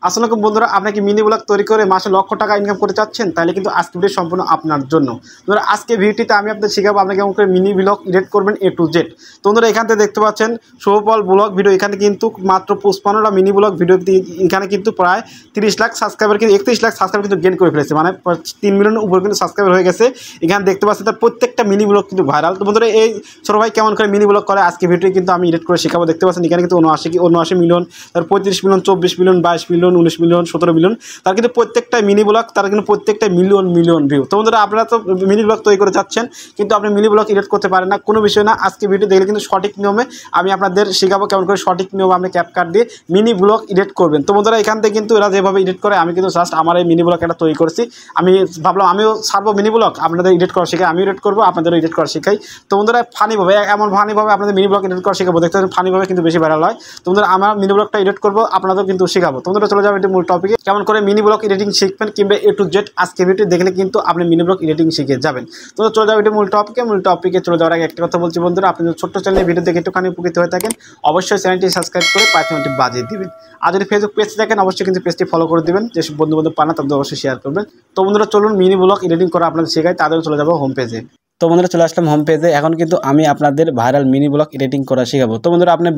আসসালামু বন্ধুরা, আপনি কি মিনি ব্লগ তৈরি করে মাসে লক্ষ টাকা ইনকাম করতে চাচ্ছেন? তাহলে কিন্তু আজকে ভিডিও সম্পূর্ণ আপনার জন্য। বন্ধুরা, আজকে ভিডিওটিতে আমি আপনাদের শেখাবো আপনি কেমন করে মিনি ব্লগ এডিট করবেন A to Z। তো বন্ধুরা, এখান থেকে দেখতে পাচ্ছেন শুভপল ব্লগ ভিডিও। এখানে কিন্তু মাত্র 55টা মিনি ব্লগ ভিডিও, এখানে কিন্তু প্রায় 30 লাখ সাবস্ক্রাইবার, কিন্তু 31 লাখ সাবস্ক্রাইবার কিন্তু গেইন করে ফেলেছে, মানে 3 মিলিয়নের উপরে কিন্তু সাবস্ক্রাইবার হয়ে গেছে। এখানে দেখতে পাচ্ছেন তার প্রত্যেকটা মিনি ব্লগ কিন্তু ভাইরাল। তো বন্ধুরা, এই ছোট ভাই কেমন করে মিনি ব্লগ করে আজকে ভিডিও কিন্তু আমি এডিট করে শেখাবো। দেখতে পাচ্ছেন এখানে কিন্তু 79 মিলিয়ন, তার 35 million, 24 million, 22 million, 19 million, 17 million, তার কিন্তু প্রত্যেকটা মিনি ব্লগ, তার কিন্তু প্রত্যেকটা মিলিয়ন ভিউ। তো বন্ধুরা, আপনারা তো মিনি ব্লগ তৈরি করে যাচ্ছেন, কিন্তু আপনি মিনি ব্লগ এডিট করতে পারেন না, কোনো বিষয় না। আজকে ভিডিও দেখলে কিন্তু সঠিক নিয়মে আমি আপনাদের শেখাবো কেমন করে সঠিক নিয়মে আপনি ক্যাপকাট দিয়ে মিনি ব্লগ এডিট করবেন। তো বন্ধুরা, এখান থেকে কিন্তু এরা যেভাবে এডিট করে, আমি কিন্তু জাস্ট আমার এই মিনি ব্লগ একটা তৈরি করেছি। আমি ভাবলাম আমিও ছাড়বো মিনি ব্লগ, আপনাদের এডিট করা শেখাই, আমি এডিট করবো, আপনাদেরও এডিট করা শেখাই। তো বন্ধুরা, ফানিভাবে, এমন ফানিভাবে আপনাদের মিনি ব্লগ এডিট করা শেখাবো। দেখতে ফানিভাবে কিন্তু বেশি ভাইরাল হয়। তো বন্ধুরা, আমার মিনি ব্লগটা এডিট করবো, আপনাদেরও কিন্তু শেখাবো। তো বন্ধুরা, চলে যাবো একটি মূল টপিকে, কেমন করে মিনি ব্লগ এডিটিং শিখবেন কিংবা A to Z। আজকে ভিডিও দেখলে কিন্তু আপনি মিনি ব্লগ এডিটিং শিখে যাবেন। তো চলে যাবো একটি মূল টপিকে চলে যাওয়ার আগে একটা কথা বলছি বন্ধুরা, আপনি যদি ছোট্ট চ্যানেলে ভিডিও দেখে একটুখানি উপকৃত হয়ে থাকেন, অবশ্যই চ্যানেলটি সাবস্ক্রাইব করে পাঁচটি বাজিয়ে দিবেন। আর যদি ফেসবুক পেজ দেখেন, অবশ্যই কিন্তু পেজটি ফলো করে দিবেন। যেসব বন্ধু পানা তাদের অবশ্যই শেয়ার করবেন। তো বন্ধুরা, চলুন মিনি ব্লগ এডিটিং করা আপনাদের শেখাই, তাদের চলে যাবো হোম পেজে। তো বন্ধুরা, চলে আসলাম হোম পেজে। এখন কিন্তু আমি আপনাদের ভাইরাল মিনি ব্লগ এডিটিং করা শেখাবো। তো বন্ধুরা, আপনি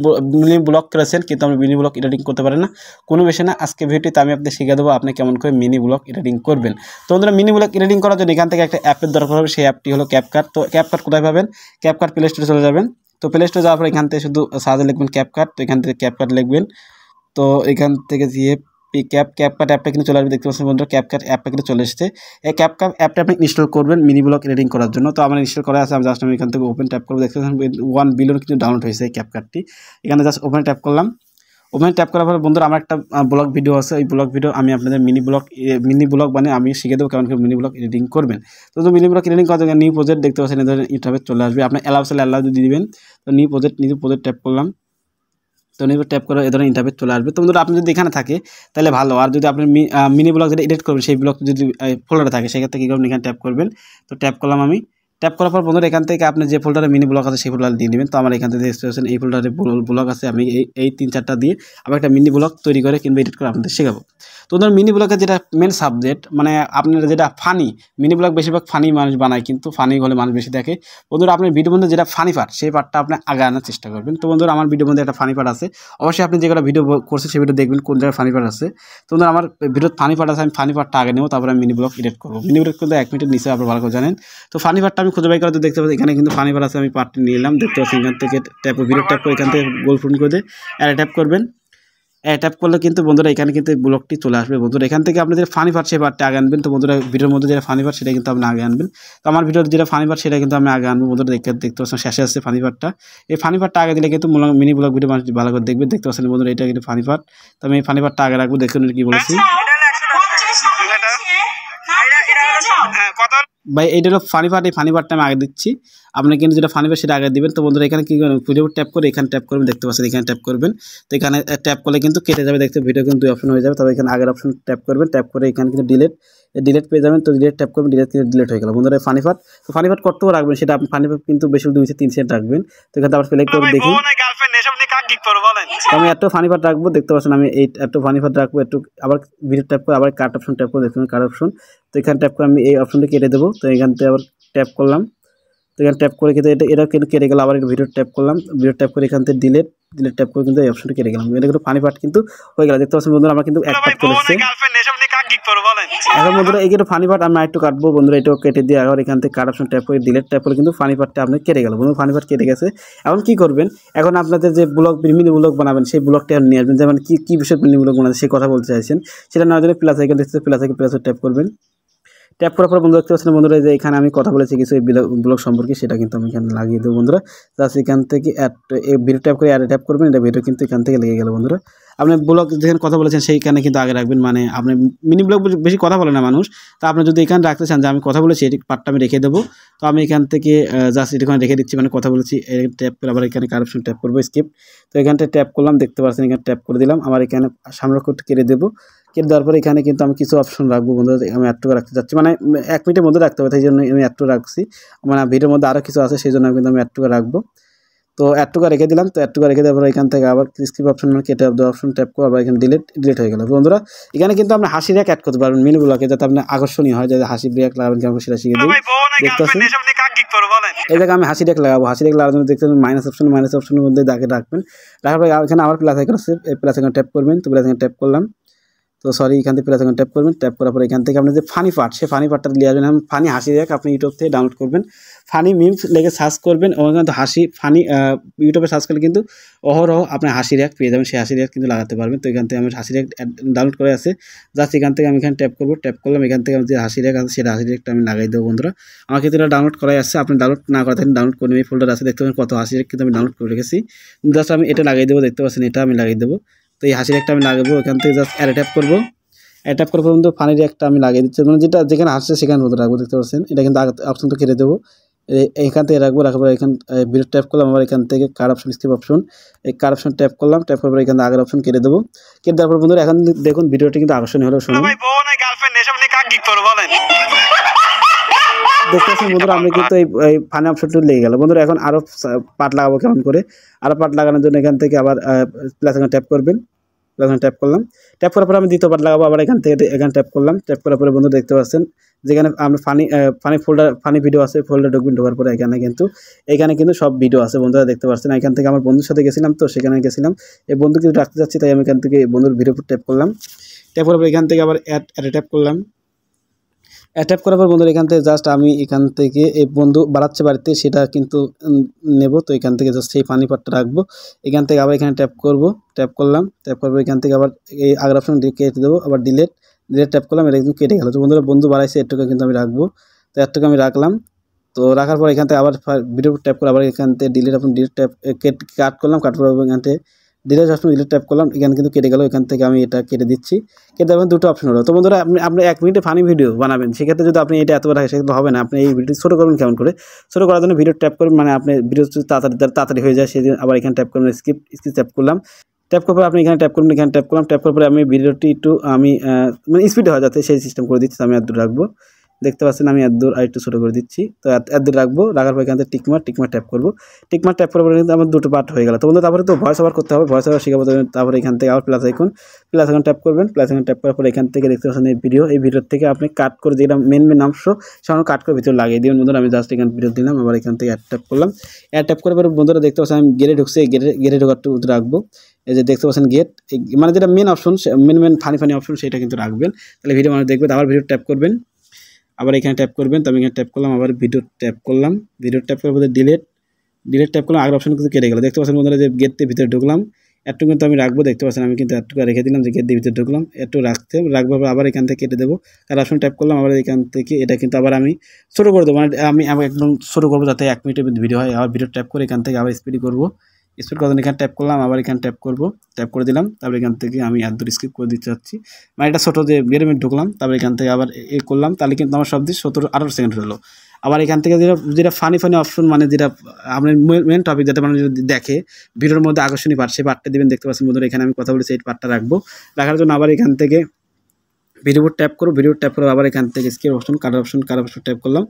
মিনি ব্লগ করেছেন কিন্তু আপনি মিনি ব্লগ এডিটিং করতে পারেন না, কোনো বিষয় না। আজকে ভিডিওতে আমি আপনাদের শিখিয়ে দেবো আপনি কেমন করে মিনি ব্লগ এডিটিং করবেন। তো বন্ধুরা, মিনি ব্লগ এডিটিং করার জন্য এখান থেকে একটা অ্যাপের দরকার হবে, সেই অ্যাপটি হলো ক্যাপকাট। তো ক্যাপকাট কোথায় পাবেন? ক্যাপকাট প্লে স্টোরে চলে যাবেন। তো প্লে স্টোরে যাওয়ার পর এখান থেকে শুধু সার্চে লিখবেন ক্যাপকাট। তো এখান থেকে ক্যাপকাট লিখবেন। তো এখান থেকে গিয়ে ক্যাপকাট অ্যাপটা কিন্তু চলে আসবে। দেখতে পাচ্ছেন বন্ধুরা, ক্যাপকাট অ্যাপটা কিন্তু চলে এসেছে। এই ক্যাপকাট অ্যাপটা আপনি ইনস্টল করবেন মিনি ব্লগ এডিটিং করার জন্য। তো আমার ইনস্টল করা আছে, আমি জাস্ট এখান থেকে ওপেন ট্যাপ করবো। দেখতে পাচ্ছেন 1 বিলিয়ন কিন্তু ডাউনলোড হয়েছে এই ক্যাপকাটটি। এখানে জাস্ট ওপেন ট্যাপ করলাম। ওপেন ট্যাপ করার পরে বন্ধুরা, আমার একটা ব্লগ ভিডিও আছে, এই ব্লগ ভিডিও আমি আপনাদের মিনি ব্লগ মানে আমি শিখে দেবো কেমন করে মিনি ব্লগ এডিটিং করবেন। তো মিনি ব্লগ এডিটিং করার জন্য নিউ প্রজেক্ট দেখতে পাচ্ছেন, এদের ইন্টারভিউ চলে আসবে। আপনি অ্যালাউ দিয়ে দিবেন। তো নিউ প্রজেক্ট ট্যাপ করলাম। তো নিউ ট্যাপ করে এ ধরনের ইন্টারভিউ চলে আসবে। তো বন্ধুরা, আপনি যদি এখানে থাকে তাহলে ভালো। আর যদি আপনি মিনি ব্লগ যেটা এডিট করবেন সেই ব্লগ যদি ফোল্ডারে থাকে, সেক্ষেত্রে কী করবেন, এখানে ট্যাপ করবেন। তো ট্যাপ করলাম আমি। ট্যাপ করার পর বন্ধুরা, এখান থেকে আপনি যে ফোল্ডারে মিনি ব্লগ আছে সেই ফোল্ডারে দিয়ে নেবেন। তো আমার এখান থেকে দেখতে এই ফোল্ডারে ব্লগ আছে, আমি এই 3-4টা দিয়ে আবার একটা মিনি ব্লগ তৈরি করে কিংবা এডিট করে আপনাদের শেখাবো। তো ধরুন মিনি ব্লগের যেটা মেন সাবজেক্ট, মানে আপনার যেটা ফানি, মিনি ব্লগ বেশিরভাগ ফানি মানুষ বানায়, কিন্তু ফানি হলে মানুষ বেশি দেখে। বন্ধুরা, আপনার ভিডিওর মধ্যে যেটা ফানি পার্ট, সেই পার্টটা আপনি আগে আনার চেষ্টা করবেন। তো বন্ধুরা, আমার ভিডিওর মধ্যে একটা ফানি পার্ট আছে, অবশ্যই আপনি যেগুলো ভিডিও করছেন সেই ভিডিও দেখবেন কোন জায়গায় ফানি পার্ট আছে। তো বন্ধুরা, আমার ভিডিওর ফানি পার্ট আছে, আমি ফানি পার্টটা আগে নেবো, তারপরে আমি মিনি ব্লগ এডিট করবো। মিনি ব্লগ কিন্তু 1 মিনিটের নিচে আপনারা ভালো করে জানেন। তো ফানি পার্টটা আমি খুঁজে বাই করে দেখতে পাচ্ছি এখানে কিন্তু ফানি পার্ট আছে, আমি পার্টটি নিলাম। দেখতে পাচ্ছি এখান থেকে ভিডিও ট্যাপ করে এখান থেকে গোল ফোন করে দিয়ে ট্যাপ করবেন। ট্যাপ করলে কিন্তু বন্ধুরা এখানে কিন্তু ব্লগটি চলে আসবে। বন্ধুরা, এখান থেকে আপনি যে ফানি পার্ট সেই পার্টটা আগে আনবেন। তো বন্ধুরা, ভিডিওর মধ্যে যেটা ফানি পার্ট সেটা কিন্তু আপনি আগে আনবেন। তো আমার ভিডিওর যেটা ফানি পার্ট সেটা কিন্তু আমি আগে আনবো। বন্ধুরা, দেখতে পাচ্ছেন শেষে আসছে ফানি পার্টটা। এই ফানি পার্টটা আগে দিলে কিন্তু মিনি ব্লগ ভিডিও মানুষ ভালো করে দেখবে। দেখতে পাচ্ছেন বন্ধুরা, এটা কিন্তু ফানি পার্ট। তো আমি এই ফানি পার্টটা আগে রাখবো। দেখুন কি বলেছি ভাই, এইটা হলো ফানি পার্ট। এই ফানি পার্টটা আমি আগে দিচ্ছি, আপনি কিন্তু যেটা ফানি পার্ট সেটা আগে দিবেন। তো বন্ধুরা, এখানে কি করবেন, ভিডিও ট্যাপ করে এখানে ট্যাপ করবেন। দেখতে পাচ্ছেন এখানে ট্যাপ করবেন। তো এখানে ট্যাপ করলে কিন্তু কেটে যাবে, দেখতে ভিডিও কিন্তু 2 অপশন হয়ে যাবে। তবে এখানে আগের অপশন ট্যাপ করবেন। ট্যাপ করে এখানে কিন্তু ডিলেট পেয়ে যাবেন। তো ট্যাপ করবেন, ডিলেট হয়ে গেল। বন্ধুরা, ফানি পার্ট, তো ফানি পার্ট কত রাখবেন সেটা আপনি ফানি পার্ট কিন্তু বেশি 2-3 সেকেন্ড রাখবেন। তো এখানে আবার প্লে করে দেখি, আমি একটু ফানি পার্ট রাখবো। দেখতে পাচ্ছেন আমি এই একটু ফানি পার্ট রাখবো। একটু আবার ভিডিও ট্যাপ করে আবার কাট অপশন ট্যাপ করে দেখুন কাট অপশন। তো এখানে ট্যাপ করে আমি এই অপশনটা কেটে দেবো। তো এখান থেকে আবার ট্যাপ করলাম। তো এখানে ট্যাপ করে কিন্তু এটা কিন্তু কেটে গেল। আবার ভিডিও ট্যাপ করলাম, ভিডিও ট্যাপ করে এখান থেকে ডিলেট ট্যাপ করে কিন্তু এই অপশনটা কেটে গেলাম। এটা কিন্তু ফানি পার্ট কিন্তু হয়ে গেল। দেখতে পাচ্ছেন বন্ধুরা, আমার কিন্তু এক পার্ট চলে এসেছে। এখন বন্ধুরা, এই কিন্তু ফানি পার্ট আমি একটু কাটবো। বন্ধুরা, এটাও কেটে দিয়ে আবার এখান থেকে কাট অপশন ট্যাপ করে ডিলেট ট্যাপ করে কিন্তু ফানি পার্টটা আপনি কেটে গেল। বন্ধুরা, ফানি পার্ট কেটে গেছে। এখন কি করবেন, এখন আপনাদের যে মিনি ব্লগ বানাবেন সেই ব্লগটা নিয়ে আসবেন। যেমন কি বিষয়ে মিনি ব্লগ বানাবেন সেই কথা বলতে চাইছেন, সেটা নেওয়ার জন্য প্লাস আইকন দেখতে প্লাস ট্যাপ করবেন। ট্যাপ করার পর বন্ধুরা, দেখতে পাচ্ছেন বন্ধুরা, যে এখানে আমি কথা বলেছি কিছু এই ব্লগ সম্পর্কে, সেটা কিন্তু আমি এখানে লাগিয়ে দেবো। বন্ধুরা, জাস্ট এখান থেকে ভিডিও ট্যাপ করে ট্যাপ করবেন। এটা ভিডিও কিন্তু এখান থেকে লেগে গেল। বন্ধুরা, আপনি ব্লগ যেখানে কথা বলেছেন সেইখানে কিন্তু আগে রাখবেন। মানে আপনি মিনি ব্লগ বেশি কথা বলে না মানুষ, তা আপনি যদি এখানে রাখতে চান যে আমি কথা বলেছি এই পার্টটা আমি রেখে দেবো। তো আমি এখান থেকে জাস্ট এখানে রেখে দিচ্ছি, মানে কথা বলেছি। ট্যাপ করে আবার এখানে কারেকশন ট্যাপ করবো, স্কিপ। তো এখানটা ট্যাপ করলাম, দেখতে পাচ্ছেন এখানে ট্যাপ করে দিলাম। আমার এখানে সামনে কেটে দেবো। কেটে দেওয়ার পরে এখানে কিন্তু আমি কিছু অপশন রাখবো। বন্ধুরা, আমি একটু রাখতে চাচ্ছি, মানে 1 মিনিটের মধ্যে রাখতে হবে, সেই জন্য আমি একটু রাখছি। মানে ভিডিওর মধ্যে আরও কিছু আছে, সেই জন্য কিন্তু আমি একটু রাখবো। তো এতটুকু রেখে দিলাম। তো এতটুকু রেখে দেওয়ার পর এখান থেকে আবার স্কিপ অপশন মানে কেটে দেওয়া অপশন ট্যাপ করে আবার এখানে ডিলিট হয়ে গেল। বন্ধুরা এখানে কিন্তু আপনি হাসি রেক অ্যাড করতে পারবেন মিনি ব্লগে, যাতে আপনার আকর্ষণীয় হয়, যাতে হাসি ব্রেক লাগাবেন কেমন সেটা শিখে দিই। দেখতে পাচ্ছেন এই জায়গায় আমি হাসি রেক লাগাবো। হাসি রেক লাগানোর জন্য দেখতে পাচ্ছেন মাইনাস অপশনের মধ্যে দাগে রাখবেন। রাখার পর এখানে আবার প্লাস আইকন আছে, এই প্লাস আইকন ট্যাপ করবেন। তো প্লাস আইকন ট্যাপ করলাম। তো সরি এখান থেকে প্লাস আইকন ট্যাপ করবেন। ট্যাপ করার পর এখান থেকে আপনি যে ফানি পার্ট, সেই ফানি পার্টটা নিয়ে আসবেন। ফানি হাসি রেক আপনি ইউটিউব থেকে ডাউনলোড করবেন, ফানি মিমস লেগে সার্চ করবেন। ওখানে কিন্তু হাসি ফানি ইউটিউবে সার্চ করলে কিন্তু অহরহ আপনি হাসি রেক পেয়ে যাবেন, সেই হাসি রেক কিন্তু লাগাতে পারবেন। তো এখান থেকে আমি হাসি রেক ডাউনলোড করে আছে, জাস্ট এখান থেকে আমি এখানে ট্যাপ করবো। ট্যাপ করলাম, এখান থেকে আমি যে হাসি রেক আছে সেটা হাসি রেকটা আমি লাগাই দেবো। বন্ধুরা আমার কিন্তু এটা ডাউনলোড করাই আছে, আপনি ডাউনলোড না করা থাকেন ডাউনলোড করে এই ফোল্ডার আছে, দেখতে পাবেন কত হাসি রেক কিন্তু আমি ডাউনলোড করে রেখেছি। জাস্ট আমি এটা লাগাই দেবো, দেখতে পাচ্ছেন এটা আমি লাগিয়ে দেবো। তো এই হাসি রেকটা আমি লাগাবো, এখান থেকে জাস্ট অ্যাড ট্যাপ করবো। ট্যাপ করার পর্যন্ত ফানির একটা আমি লাগিয়ে দিচ্ছি, মানে যেটা যেখানে আসছে সেখানে মতো রাখবো। দেখতে পাচ্ছেন এটা কিন্তু অপশন তো কেটে দেবো, এখান থেকে রাখবো। রাখার পর এখান ভিডিও ট্যাপ করলাম, আবার এখান থেকে কার অপশন স্কিপ অপশন, এই কার অপশন ট্যাপ করলাম। ট্যাপ করার পর এখান থেকে আগের অপশন কেটে দেবো। কেটে দেওয়ার পর বন্ধুরা এখন দেখুন ভিডিওটি কিন্তু আকর্ষণীয় হলো। শুনুন দেখতে পাচ্ছেন বন্ধুরা আমি কিন্তু এই ফানি অপশনটা লেগে গেল। বন্ধুরা এখন আরও পার্ট লাগাবো কেমন করে। আরও পার্ট লাগানোর জন্য এখান থেকে আবার প্লাস এখানে ট্যাপ করবেন। ট্যাপ করলাম। ট্যাপ করার পরে আমি দ্বিতীয় পার্ট লাগাবো, আবার এখান থেকে এখানে ট্যাপ করলাম। ট্যাপ করার পরে বন্ধু দেখতে পাচ্ছেন যেখানে আমরা ফানি ফোল্ডার ফানি ভিডিও আছে, ফোল্ডার ঢুকবেন। ঢোকার পরে এখানে কিন্তু সব ভিডিও আছে বন্ধুরা দেখতে পাচ্ছেন। এখান থেকে আমার বন্ধুর সাথে গেছিলাম, তো সেখানে গেছিলাম এই বন্ধু কিন্তু রাখতে যাচ্ছি, তাই আমি এখান থেকে বন্ধুর ভিডিও ট্যাপ করলাম। ট্যাপ করার পর এখান থেকে আবার অ্যাড ট্যাপ করলাম। ট্যাপ করার পর বন্ধুরা এখান থেকে জাস্ট আমি এখান থেকে এই বন্ধু বাড়াচ্ছে বাড়িতে সেটা কিন্তু নেব। তো এখান থেকে জাস্ট সেই ফানি পার্টটা রাখবো। এখান থেকে আবার এখানে ট্যাপ করব, ট্যাপ করলাম। ট্যাপ করবো এখান থেকে আবার এই আগের অপশন কেটে দেবো, আবার ডিলেট ট্যাপ করলাম, এটা কিন্তু কেটে গেল। তো বন্ধুরা বন্ধু বাড়াইছে এটুকু কিন্তু আমি রাখবো। তো এটুকু আমি রাখলাম। তো রাখার পর এখান থেকে আবার ভিডিও ট্যাপ করে আবার এখান থেকে ডিলেট ট্যাপ কাট করলাম। কাট করার পর এখান থেকে ডিলেট ট্যাপ করলাম, এখানে কিন্তু কেটে গেল। এখান থেকে আমি এটা কেটে দিচ্ছি। কেটে দেবেন দুটো অপশন হলো। তো বন্ধুরা আপনি 1 মিনিটে ফানি ভিডিও বানাবেন, সেক্ষেত্রে যদি আপনি এটা এতবার সেক্ষেত্রে হবে না। আপনি এই ভিডিও ছোটো করবেন কেমন করে, ছোটো করার জন্য ভিডিও ট্যাপ করবেন, মানে আপনি ভিডিও তাড়াতাড়ি হয়ে যায় সেই আবার এখানে ট্যাপ করবেন, স্কিপ ট্যাপ করলাম। ট্যাপ করার পর আপনি এখানে ট্যাপ করবেন, এখানে ট্যাপ করলাম। ট্যাপ করার পরে আমি ভিডিওটি একটু আমি মানে স্পিডে হয় যাতে সেই সিস্টেম করে দিচ্ছি। আমি এত রাখবো, দেখতে পাচ্ছেন আমি এত একটু ছোটো করে দিচ্ছি। তো এত রাখবো। রাখার পর এখান থেকে টিকমার ট্যাপ করবো। টিকমার ট্যাপ করার পরে কিন্তু আমার দুটো পার্ট হয়ে গেল। তো বন্ধু তারপরে তো ভয়েস ওভার করতে হবে, ভয়েস ওভার শেখাবো। তারপরে এখান থেকে আবার প্লাস আইকন ট্যাপ করবেন। প্লাস আইকন ট্যাপ করার পর এখান থেকে দেখতে পাচ্ছেন এই ভিডিওর থেকে আপনি কাট করে যেটা মেন অংশ সেখানে কাট করে ভিতরে লাগিয়ে দিবেন। বন্ধুরা আমি জাস্ট এখানে ভিডিও দিলাম, আবার এখান থেকে অ্যাড ট্যাপ করলাম। অ্যাড ট্যাপ করার পরে বন্ধুরা দেখতে পাচ্ছেন আমি গেটে ঢুকছে, গেটে ঢোকারটা রাখবো। এই যে দেখতে পাচ্ছেন গেট, মানে যেটা main option main funny option সেটা কিন্তু রাখবেন, তাহলে ভিডিও মানুষ দেখবেন। আবার ভিডিও ট্যাপ করবেন, আবার এখানে ট্যাপ করবেন। তো আমি এখানে ট্যাপ করলাম, আবার ভিডিও ট্যাপ করলাম। ভিডিও ট্যাপ করার পরে ডিলেট ট্যাপ করলাম, আগের অপশন কিন্তু কেটে গেল। দেখতে পাচ্ছেন বন্ধুরা যে গেটটির ভিতরে ঢুকলাম, একটু কিন্তু আমি রাখবো। দেখতে পাচ্ছেন আমি কিন্তু একটু রেখে দিলাম, যে গেটটির ভিতরে ঢুকলাম একটু রাখবো। আবার এখান থেকে কেটে দেবো, কার অপশন ট্যাপ করলাম। আবার এখান থেকে এটা কিন্তু আবার আমি ছোটো করে দেবো, মানে আমি একদম ছোটো করবো যাতে 1 মিনিটের ভিডিও হয়। আবার ভিডিও ট্যাপ করে এখান থেকে আবার স্পিড করবো। স্পিড করার জন্য এখানে ট্যাপ করলাম, আবার এখানে ট্যাপ করবো, ট্যাপ করে দিলাম। তারপরে এখান থেকে আমি দূর স্কিপ করে দিতে চাচ্ছি, মানে এটা ছোটো যে 2 মিনিট ঢুকলাম। তারপরে এখান থেকে আবার করলাম, তাহলে কিন্তু আমার সব দিন 17-18 সেকেন্ড হলো। আবার এখান থেকে যেটা ফানি অপশন, মানে যেটা আপনার মেন টপিক যাতে মানে যদি দেখে ভিডিওর মধ্যে আকর্ষণীয় পার্ট, সেই পার্টটা দেবেন। দেখতে পাচ্ছেন বন্ধুরা এখানে আমি কথা বলেছি, এই পার্টটা রাখবো। রাখার জন্য আবার এখান থেকে ভিডিও ট্যাপ করো, আবার এখান থেকে স্কিপ অপশন কার অপশন ট্যাপ করলাম।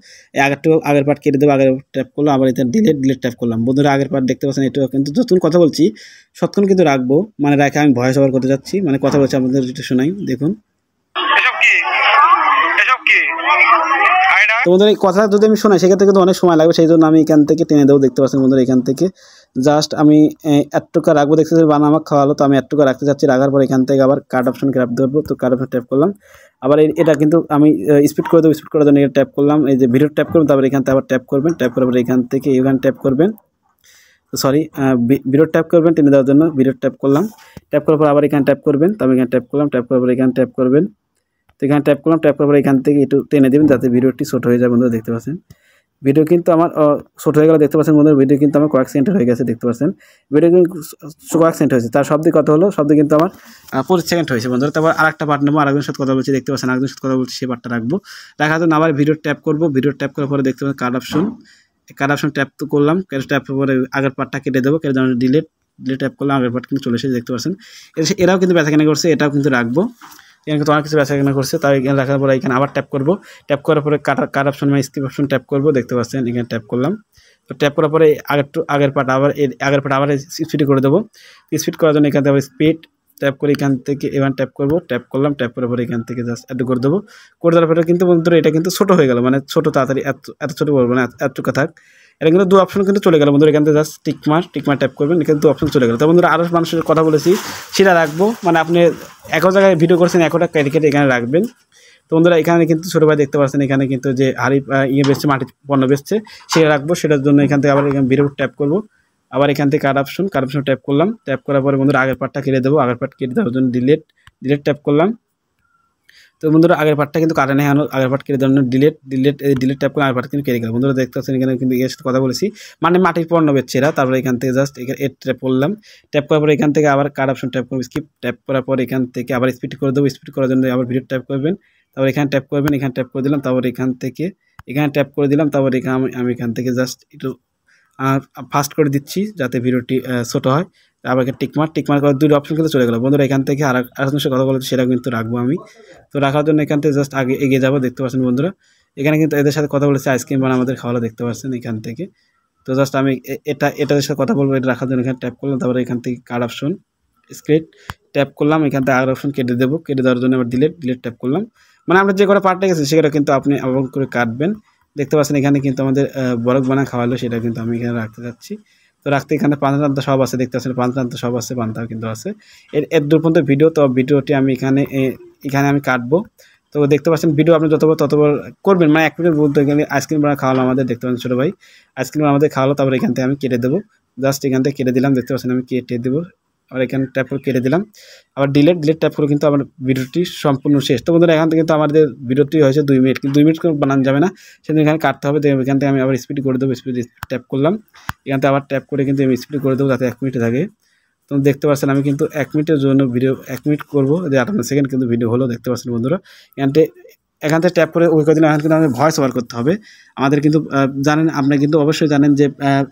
আগের পার্ট কেটে দেবো, আগের ট্যাপ করলাম। আবার এটা ডিলেট ট্যাপ করলাম। বন্ধুরা আগের পার্ট দেখতে পাচ্ছেন, এটা কিন্তু যতক্ষণ কথা বলছি সতক্ষণ কিন্তু রাখবো, মানে রাখে আমি ভয়েস ওভার করতে যাচ্ছি, মানে কথা বলছি আপনাদের যেটা শোনাই। দেখুন তো বন্ধুরা এই কথা যদি আমি শোনাই সেক্ষেত্রে কিন্তু অনেক সময় লাগবে, সেই জন্য আমি এখান থেকে টেনে দেবো। দেখতে পাচ্ছেন বন্ধুরা এখান থেকে জাস্ট আমি এতটুকু রাখবো। দেখতে পাচ্ছি বানা আমাকে খাওয়ালো, তো আমি এতটুকু রাখতে চাচ্ছি। রাখার পর এখান থেকে আবার কার্ড অপশন ট্যাপ দেবো। তো কার্ড অপশন ট্যাপ করলাম, আবার এটা কিন্তু আমি স্পিড করে দেবো। স্পিড করার জন্য এটা ট্যাপ করলাম, এই যে ভিডিও ট্যাপ করবেন। তারপর এখান থেকে আবার ট্যাপ করবেন, ট্যাপ করার পর এখান থেকে এখানে ট্যাপ করবেন। সরি ভিডিও ট্যাপ করবেন টেনে দেওয়ার জন্য, ভিডিও ট্যাপ করলাম। ট্যাপ করার পর আবার এখানে ট্যাপ করবেন। তো আমি এখানে ট্যাপ করলাম, ট্যাপ করার পর এখানে ট্যাপ করবেন। তো এখানে ট্যাপ করলাম, ট্যাপ করার পর এখান থেকে একটু টেনে দেবেন যাতে ভিডিওটি ছোট হয়ে যায়। বন্ধুরা দেখতে পাচ্ছেন ভিডিও কিন্তু আমার ছোট হয়ে গেল। দেখতে পাচ্ছেন বন্ধুরা ভিডিও কিন্তু আমার কয়েক সেকেন্ড হয়ে গেছে। দেখতে পাচ্ছেন ভিডিও কিন্তু কয়েক সেকেন্ড হয়েছে, তার শব্দ কত হলো, শব্দ কিন্তু আমার 25 সেকেন্ড হয়েছে। বন্ধুরা তারপর আরেকটা পার্ট নেবো, আরেকজনের সাথে কথা বলছি। দেখতে পাচ্ছেন আরেকজনের সাথে কথা বলছি, সেই পার্টটা রাখবো। রাখার জন্য আবার ভিডিও ট্যাপ করবো। ভিডিও ট্যাপ করার পরে দেখতে পাচ্ছেন কার্ড অপশন ট্যাপ তো করলাম। ট্যাপ করে আগের পার্টটা কেটে দেবো, কেটে দেওয়ার ডিলেট ট্যাপ করলাম। আগের পার্ট কিন্তু চলে এসেছে, দেখতে পাচ্ছেন। এরাও কিন্তু বেচাকেনা করছে, এটাও কিন্তু রাখবো। এখানে কিন্তু অনেক কিছু বেচাকেনা করছে। তাই এখানে রাখার পরে এখানে আবার ট্যাপ করব, ট্যাপ করার পরে কাট অপশন মানে স্কিপ অপশন ট্যাপ করব, দেখতে পাচ্ছেন এখানে ট্যাপ করলাম। তো ট্যাপ করার পরে আগের পার্ট আবার স্পিড করে দেবো। স্পিড করার জন্য এখান থেকে আবার স্পিড ট্যাপ করে এখান থেকে এবার ট্যাপ করব, ট্যাপ করলাম, ট্যাপ করার পরে এখান থেকে জাস্ট এড করে দেবো। করে দেওয়ার পরে কিন্তু বন্ধুরা এটা কিন্তু ছোটো হয়ে গেল, মানে ছোটো তাড়াতাড়ি এত ছোটো বলবো না, এতটুকু থাক। এটা কিন্তু 2 অপশন কিন্তু চলে গেল বন্ধুরা। এখান থেকে জাস্ট টিকমার ট্যাপ করবেন, এখানে 2 অপশন চলে গেল। তো বন্ধুরা আরও মানুষের কথা বলেছি সেটা রাখবো, মানে আপনি এক জায়গায় ভিডিও করছেন একটা ক্যারিকেট এখানে রাখবেন। তো বন্ধুরা এখানে কিন্তু ছোটো ভাই দেখতে পাচ্ছেন এখানে কিন্তু যে হাড়ি বেচছে, মাটির পণ্য বেচছে সেটা রাখবো। সেটার জন্য এখান থেকে আবার এখানে ভিডিও ট্যাপ করবো, আবার এখান থেকে কাট অপশন ট্যাপ করলাম। ট্যাপ করার পরে বন্ধুরা আগের পার্টটা কেটে দেবো, আগের পার্ট কেটে দেওয়ার জন্য ডিলেট ট্যাপ করলাম। তো বন্ধুরা আগের পার্টটা কিন্তু কাটা নেই, আগের পার্ট কেটে দেওয়ার জন্য ডিলেট ট্যাপ করে আগের পার্ট কিন্তু কেটে গেল। বন্ধুরা দেখতে পাচ্ছেন এখানে কিন্তু এর সাথে কথা বলেছি, মানে মাটির পণ্য বেচছে এরা। তারপরে এখান থেকে জাস্ট এখানে ট্যাপ করলাম, ট্যাপ করার পরে এখান থেকে আবার কাট অপশন ট্যাপ করবো, স্কিপ ট্যাপ করার পর এখান থেকে আবার স্পিড করে দেবো। স্পিড করার জন্য আবার ভিডিও ট্যাপ করবেন, তারপর এখানে ট্যাপ করবেন, এখানে ট্যাপ করে দিলাম, তারপর এখান থেকে এখানে ট্যাপ করে দিলাম। তারপর আমি এখান থেকে জাস্ট একটু ফাস্ট করে দিচ্ছি যাতে ভিডিওটি ছোটো হয়। আবার টিকমার করার 2 অপশন কিন্তু চলে গেল। বন্ধুরা এখান থেকে আর সাথে কথা বলতে সেটা কিন্তু রাখবো আমি। তো রাখার জন্য এখান থেকে জাস্ট আগে এগিয়ে যাবো, দেখতে পাচ্ছেন বন্ধুরা এখানে কিন্তু এদের সাথে কথা বলেছে আইসক্রিম বানা আমাদের খাওয়ালো, দেখতে পাচ্ছেন এখান থেকে। তো জাস্ট আমি এটাদের সাথে কথা বলবো, এটা রাখার জন্য এখানে ট্যাপ করলাম। তারপরে এখান থেকে কার্ড অপশন স্ক্রিপ্ট ট্যাপ করলাম, এখান থেকে আগের অপশন কেটে দেবো, কেটে দেওয়ার জন্য আবার ডিলেট ট্যাপ করলাম। মানে আমরা যে কটা পার্টটা গেছি সেটা কিন্তু আপনি আবার করে কাটবেন। দেখতে পাচ্ছেন এখানে কিন্তু আমাদের বরফ বানা খাওয়ালো, সেটা কিন্তু আমি এখানে রাখতে যাচ্ছি। তো রাখতে এখানে পান্তা সব আছে, দেখতে পাচ্ছেন পান্তা সব আছে, পান্তাও কিন্তু আছে। এর দূর পর্যন্ত ভিডিও। তো ভিডিওটি আমি এখানে আমি কাটবো। তো দেখতে পাচ্ছেন ভিডিও আপনি ততবার করবেন, মানে 1 মিনিট বলতে গেলে আইসক্রিম বানা খাওয়ালো আমাদের, দেখতে পাচ্ছেন ছোটো ভাই আইসক্রিম আমাদের খাওয়ালো। তারপর এখান থেকে আমি কেটে দেবো, জাস্ট এখান থেকে কেটে দিলাম, দেখতে পাচ্ছেন আমি কেটে দেবো। আবার এখানে ট্যাপ করে কেটে দিলাম, আবার ডিলেট ট্যাপ করে কিন্তু আমার ভিডিওটি সম্পূর্ণ শেষ। তো বন্ধুরা এখান থেকে কিন্তু আমাদের ভিডিওটি হয়েছে 2 মিনিট, কিন্তু 2 মিনিট করে বানানো যাবে না, সেজন্য এখানে কাটতে হবে। তো এখান থেকে আমি আবার স্পিড করে দেবো, স্পিড ট্যাপ করলাম, এখান থেকে আবার ট্যাপ করে কিন্তু আমি স্পিড করে দেবো যাতে 1 মিনিটে থাকে। তো দেখতে পাচ্ছেন আমি কিন্তু 1 মিনিটের জন্য ভিডিও 1 মিনিট করবো, যে 58 সেকেন্ড কিন্তু ভিডিও হলো, দেখতে পাচ্ছেন বন্ধুরা। এখান থেকে ট্যাপ করে ওই কদিন এখান কিন্তু আমাদের ভয়েস ওভার করতে হবে। আমাদের কিন্তু জানেন, আপনারা কিন্তু অবশ্যই জানেন যে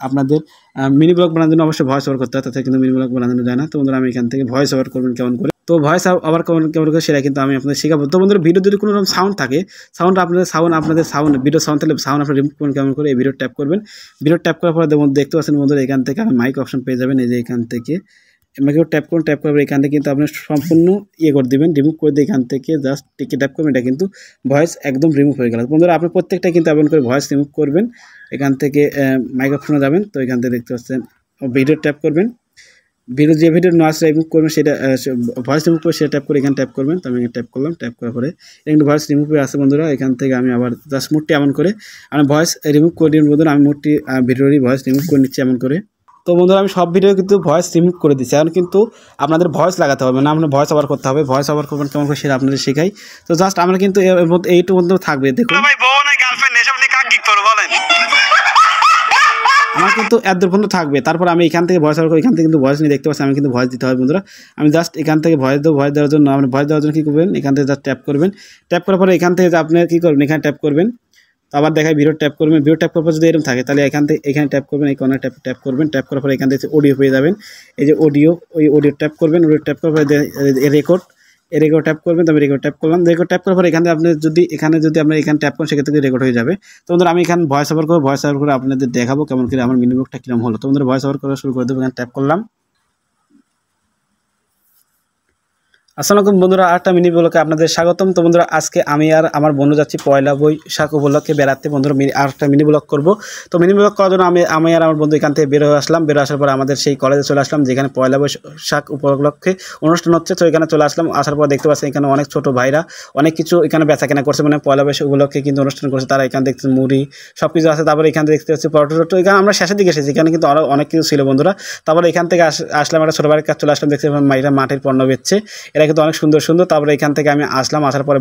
আপনাদের মিনি ব্লগ বানানোর জন্য অবশ্যই ভয়েস ওভার করতে হয়, তাতে কিন্তু মিনি ব্লগ বানানো যায় না। তো বন্ধুরা আমি এখান থেকে ভয়েস ওভার করবেন কেমন করে, তো ভয়েস আবার কেমন করে সেটা কিন্তু আমি আপনাদের শেখাবো। তো বন্ধুরা ভিডিও যদি কোনো রকম সাউন্ড থাকে, আপনাদের সাউন্ড ভিডিও সাউন্ড তাহলে সাউন্ড আপনি রিমুভ করবেন কেমন করে, এই ভিডিও ট্যাপ করবেন। ভিডিও ট্যাপ করার পরে দেখতে পাচ্ছেন বন্ধুরা এখান থেকে আমি মাইক অপশন পেয়ে যাবেন, এই যে এখান থেকে আমাকে ট্যাপ করার এখান থেকে কিন্তু আপনি সম্পূর্ণ করে দেবেন, রিমুভ করে দিয়ে এখান থেকে জাস্ট টিকে ট্যাপ করবেন, এটা কিন্তু ভয়েস একদম রিমুভ হয়ে গেল। বন্ধুরা আপনি প্রত্যেকটা কিন্তু এমন করে ভয়েস রিমুভ করবেন। এখান থেকে মাইক অপশনে যাবেন, তো এখান থেকে দেখতে পাচ্ছেন ভিডিও ট্যাপ করবেন, যে ভিডিও নয়েজ রিমুভ করবেন সেটা ভয়েস রিমুভ করে সেটা ট্যাপ করে এখানে ট্যাপ করবেন। তো আমি ট্যাপ করলাম, ট্যাপ করার পরে কিন্তু ভয়েস রিমুভ হয়ে আসে বন্ধুরা। এখান থেকে আমি আবার জাস্ট মোডটি এমন করে আমি ভয়েস রিমুভ করে দিন বন্ধুরা, আমি মোডটি ভিডিওরই ভয়েস রিমুভ করে নিচ্ছি এমন করে। তো বন্ধুরা আমি সব ভিডিও কিন্তু ভয়েস রিমুভ করে দিচ্ছি, এখন কিন্তু আপনাদের ভয়েস লাগাতে হবে না, আপনার ভয়েস ওভার করতে হবে। ভয়েস ওভার করবেন কেমন করে সেটা আপনাদের শেখাই। তো জাস্ট আমরা কিন্তু এর মধ্যে এইটু বন্ধু থাকবে, দেখুন আমার কিন্তু এত পর্যন্ত থাকবে। তারপর আমি এখান থেকে ভয়েস ওভার করি, এখান থেকে কিন্তু ভয়েস নিয়ে দেখতে পাচ্ছি আমি কিন্তু ভয়েস দিতে হবে বন্ধুরা। আমি জাস্ট এখান থেকে ভয়েস দেওয়ার জন্য আপনি ভয়েস দেওয়ার জন্য কী করবেন, এখান থেকে জাস্ট ট্যাপ করবেন। ট্যাপ করার পরে এখান থেকে আপনি কী করবেন, এখানে ট্যাপ করবেন। তো আবার দেখায় ভিডিও ট্যাপ করবেন, ভিডিও ট্যাপ করার পর যদি এরকম থাকে তাহলে এখানে ট্যাপ করবেন, এই কর্নার ট্যাপ করবেন। ট্যাপ করার পরে এখান থেকে অডিও পেয়ে যাবেন, এই যে অডিও, ওই অডিও ট্যাপ করবেন। অডিও ট্যাপ করার পরে রেকর্ড ট্যাপ করবেন। তো আমি রেকর্ড ট্যাপ করলাম, রেকর্ড ট্যাপ করার পরে এখানে আপনি যদি আপনি এখানে ট্যাপ করেন সেক্ষেত্রে রেকর্ড হয়ে যাবে। তো বন্ধুরা আমি এখানে ভয়েস ওভার করবো, ভয়েস ওভার করে আপনাদের দেখাবো কেমন করে আমার মিনি ব্লগটা কিরকম হলো। তো বন্ধুরা ভয়েস ওভার করা শুরু করে দেবো, এখানে ট্যাপ করলাম। আসসালামু আলাইকুম বন্ধুরা, আরেকটা মিনি ব্লগে আপনাদের স্বাগতম। তো বন্ধুরা আজকে আমি আর আমার বন্ধু যাচ্ছি পয়লা বৈশাখ উপলক্ষে বেড়াতে। বন্ধুরা আরেকটা মিনি ব্লগ করবো। তো মিনি ব্লগ করার জন্য আমি আর আমার বন্ধু এখান থেকে বের হয়ে আসলাম। বের আসার পর আমাদের সেই কলেজে চলে আসলাম, যেখানে পয়লা বৈশাখ উপলক্ষে অনুষ্ঠান হচ্ছে। তো এখানে চলে আসলাম, আসার পর দেখতে পাচ্ছেন এখানে অনেক ছোটো ভাইরা অনেক কিছু এখানে বেচা কেনা করছে, মানে পয়লা বৈশাখ উপলক্ষে কিন্তু অনুষ্ঠান করছে তারা। এখানে দেখতে মুড়ি সব কিছু আছে। তারপরে এখানে দেখতে পাচ্ছি পরোটা। এখানে আমরা শেষের দিকে এসেছি, এখানে কিন্তু আরও অনেক কিছু ছিল বন্ধুরা। তারপরে এখান থেকে আসলাম একটা ছোটো বাড়ির কাছে চলে আসলাম, দেখতে মাইরা মাটির পণ্য বেচছে, এরা কিন্তু অনেক সুন্দর। তারপরে এখান থেকে আমি আসলাম, আসার পরে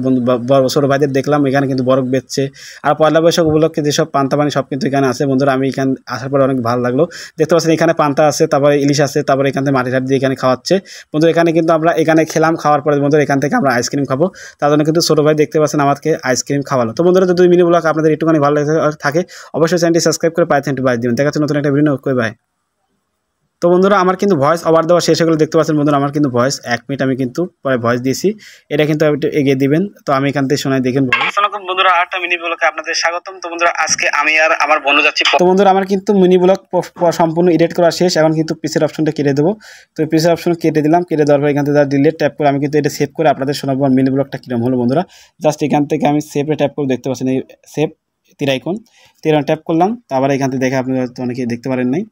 ছোটো ভাইদের দেখলাম এখানে কিন্তু বরফ বেচছে। আর পয়লা বৈশাখ উপলক্ষে যেসব পান্তা পানি সব কিন্তু এখানে আছে বন্ধুরা। আমি এখানে আসার পরে অনেক ভালো লাগলো, দেখতে পাচ্ছেন এখানে পান্তা আছে, তারপরে ইলিশ আছে, তারপরে এখান থেকে মাটি দিয়ে এখানে খাওয়াচ্ছে বন্ধুরা। এখানে কিন্তু আমরা এখানে খেলাম, খাওয়ার পরে বন্ধুরা এখান থেকে আমরা আইসক্রিম খাবো। তার জন্য কিন্তু ছোটো ভাই দেখতে পাচ্ছেন আমাকে আইসক্রিম খাওয়ালো। তো বন্ধুরা যদি মিনি ব্লগ আপনাদের একটুখানি ভালো থাকে অবশ্যই চ্যানেলটি সাবস্ক্রাইব করে পাই বাই দিবেন। দেখা যাচ্ছে নতুন একটা ভিডিও, বাই। তো বন্ধুরা আমার কিন্তু ভয়েস ওভার দেওয়া শেষ হয়ে গেলে দেখতে পাচ্ছেন বন্ধুরা আমার কিন্তু ভয়েস 1 মিনিট আমি কিন্তু পরে ভয়েস দিয়েছি, এটা কিন্তু একটু এগিয়ে দিবেন। তো আমি এখান থেকে শোনাই দেখেন। আসসালামু বন্ধুরা, আরেকটা মিনি ব্লগে আপনাদের স্বাগতম। তো বন্ধুরা আজকে আমি আর আমার বন্ধু যাচ্ছি। তো বন্ধুরা আমার কিন্তু মিনি ব্লগ সম্পূর্ণ এডিট করা শেষ, এখন কিন্তু পিসের অপশনটা কেটে দেবো। তো পিসের অপশন কেটে দিলাম, কেটে দেওয়ার পর এখান থেকে ডিলিট ট্যাপ করে আমি কিন্তু এটা সেভ করে আপনাদের শোনাবো মিনি ব্লগটা কিরকম হলো। বন্ধুরা জাস্ট এখান থেকে আমি সেভে ট্যাপ করে দেখতে পাচ্ছেন এই সেভ তীর আইকন ট্যাপ করলাম। তারপরে এখান থেকে দেখে আপনারা তো অনেকে দেখতে পারেন নাই,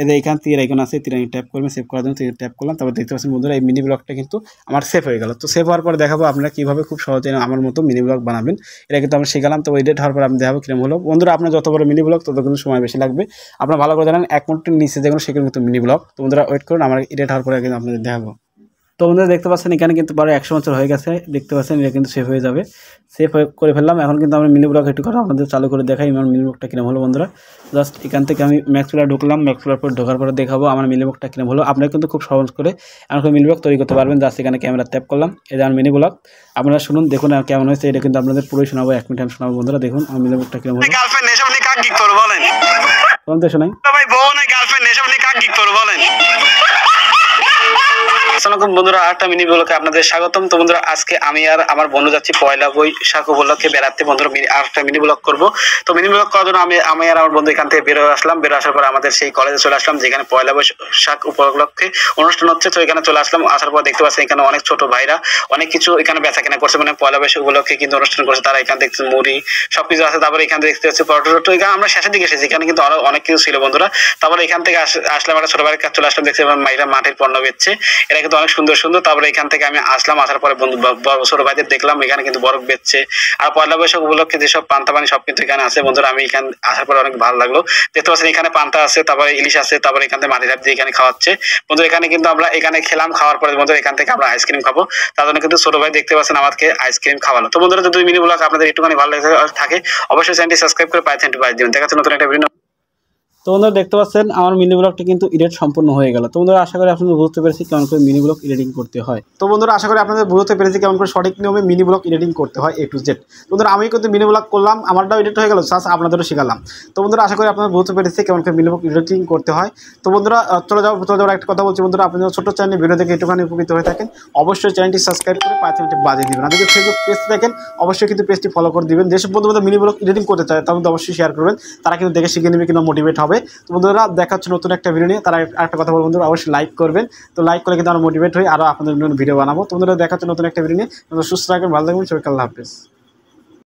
এদের এখান তীর আইকন আছে, তীর ট্যাপ করবেন সেভ করার জন্য, ট্যাপ করলাম। তারপর দেখতে পাচ্ছেন বন্ধুরা এই মিনি ব্লগটা কিন্তু আমার সেভ হয়ে গেল। তো সেভ হওয়ার পর দেখাবো আপনারা কীভাবে খুব সহজে আমার মতো মিনি ব্লগ বানাবেন, এটা কিন্তু আমরা শিখালাম। তো এডিট হওয়ার পর আমি দেখাবো কিরকম হলো। বন্ধুরা আপনার যত বড় মিনি ব্লগ তত কিন্তু সময় বেশি লাগবে, আপনারা ভালো করে জানেন 1 মিনিটের নিচে যেগুলো সেগুলো কিন্তু মিনি ব্লগ। তো বন্ধুরা ওয়েট করুন, আমার এডিট হওয়ার পরে কিন্তু আপনাদের দেখাবো। তো বন্ধুরা দেখতে পাচ্ছেন এখানে কিন্তু 100 বছর হয়ে গেছে, দেখতে পাচ্ছেন এটা কিন্তু সেভ হয়ে যাবে। সেভ করে ফেললাম। এখন কিন্তু আমরা মিনি ব্লগ একটু করে আপনাদের চালু করে দেখাই আমার মিনি ব্লগটা কিরকম হলো। বন্ধুরা জাস্ট এখান থেকে আমি ম্যাক্স প্লেয়ার ঢুকলাম, ম্যাক্স প্লেয়ার পর ঢোকার পরে দেখাবো আমার মিনি ব্লগটা কিরকম হলো। আপনারা কিন্তু খুব সহজ করে এখন মিনি ব্লগ তৈরি করতে পারবেন। জাস্ট এখানে ক্যামেরা ট্যাপ করলাম, এই যে আমার মিনি ব্লগ আপনারা শুনুন, দেখুন কেমন হয়েছে। এটা কিন্তু আপনাদের পুরোই শোনাবো, 1 মিনিট আমি শোনাবো। বন্ধুরা দেখুন আমার মিনি ব্লগটা কিরকম হলো। গার্লফ্রেন্ড এসব নিয়ে কাক গিক করব বলেন, বলতে শোনাই ভাই বউ না গার্লফ্রেন্ড এসব নিয়ে কাক গিক করব বলেন। আসসালামু বন্ধুরা, আরেকটা মিনি ব্লগে আপনাদের স্বাগতম। তো বন্ধুরা আজকে আমি আর আমার বন্ধু যাচ্ছি পয়লা বৈশাখ উপলক্ষে বেড়াতে। বন্ধুরা আরেকটা মিনি ব্লগ করবো। তো মিনি ব্লগ করার জন্য আমি আর আমার বন্ধু এখান থেকে বের আসলাম। বের আসার পর আমাদের সেই কলেজে চলে আসলাম, যেখানে পয়লা বৈশাখ উপলক্ষে অনুষ্ঠান হচ্ছে। তো এখানে চলে আসলাম, আসার পর দেখতে পাচ্ছি এখানে অনেক ছোট ভাইরা অনেক কিছু এখানে বেচা কেনা করছে, মানে পয়লা বৈশাখ উপলক্ষে কিন্তু অনুষ্ঠান করছে তারা। এখানে দেখছে মুড়ি সবকিছু আছে। তারপরে এখানে দেখতে পাচ্ছি পরোটা। এখানে আমরা শেষের দিকে এসেছি, এখানে কিন্তু আরো অনেক কিছু ছিল বন্ধুরা। তারপরে এখান থেকে আসলাম একটা ছোট ভাইয়ের কাছে চলে আসলাম, দেখছি মাইরা মাটির পণ্য বেচছে, এটা কিন্তু অনেক সুন্দর সুন্দর। তারপরে এখান থেকে আমি আসলাম, আসার পরে বন্ধু ছোট ভাইদের দেখলাম এখানে কিন্তু বরফ বেচছে। আর পয়লা বৈশাখ উপলক্ষে যেসব পান্তা পানি সব কিন্তু এখানে আছে। বন্ধুরা আমি এখানে আসার পরে অনেক ভালো লাগলো, দেখতে পাচ্ছেন এখানে পান্তা আছে, তারপরে ইলিশ আছে, তারপরে এখান থেকে মাটির হাত দিয়ে এখানে খাওয়াচ্ছে। বন্ধুরা এখানে কিন্তু আমরা এখানে খেলাম, খাওয়ার পরে বন্ধুরা এখান থেকে আমরা আইসক্রিম খাবো। তার জন্য কিন্তু ছোট ভাই দেখতে পাচ্ছেন আমাকে আইসক্রিম খাওয়ালো। তো বন্ধুরা যদি মিনি ব্লগ আপনাদের একটুখানি ভালো থাকে অবশ্যই চ্যানেলটি সাবস্ক্রাইব করে পাই দিবেন। দেখা যাচ্ছে নতুন একটা ভিডিও। তো বন্ধুরা দেখতে পাচ্ছেন আমার মিনি ব্লগটি কিন্তু এডিট সম্পূর্ণ হয়ে গেল। তো বন্ধুরা আশা করি আপনারা বুঝতে পেরেছি কেমন করে মিনি ব্লগ এডিটিং করতে হয়। তো বন্ধুরা আশা করি আপনাদের বুঝতে পেরেছি কেমন করে সঠিক নিয়মে মিনি ব্লগ এডিটিং করতে হয় A to Z। বন্ধুরা আমি কিন্তু মিনি ব্লগ করলাম, আমারটাও এডিট হয়ে গেল, জাস্ট আপনাদেরও শেখালাম। তো বন্ধুরা আশা করি আপনারা বুঝতে পেরেছি কেমন করে মিনি ব্লগ এডিটিং করতে হয়। তো বন্ধুরা চলে যাওয়ার একটা কথা বলছি। বন্ধুরা আপনারা ছোট চ্যানেলে ভিডিও দেখে একটুখানি উপকৃত হয়ে থাকেন অবশ্যই চ্যানেলটি সাবস্ক্রাইব করে পাঁচটি বাজিয়ে দিবেন। আর যদি ফেসবুক পেজ দেখেন অবশ্যই কিন্তু পেজটি ফলো করে দিবেন। যেসব বন্ধুরা মিনি ব্লগ এডিটিং করতে চায় তার মধ্যে অবশ্যই শেয়ার করবেন, তারা কিন্তু দেখে শিখে নেবে কিংবা মোটিভেট হবে। তো বন্ধুরা দেখা হচ্ছে নতুন একটা ভিডিও নিয়ে। তারা একটা কথা বলবো বন্ধুরা অবশ্যই লাইক করবেন। তো লাইক করলে কিন্তু আমরা মোটিভেট হই আরও আপনাদের ভিডিও বানাবো। তো বন্ধুরা দেখা হচ্ছে নতুন একটা ভিডিও নিয়ে। সুস্থ থাকবেন, ভালো থাকবেন, সবাইকে আল্লাহ হাফেজ।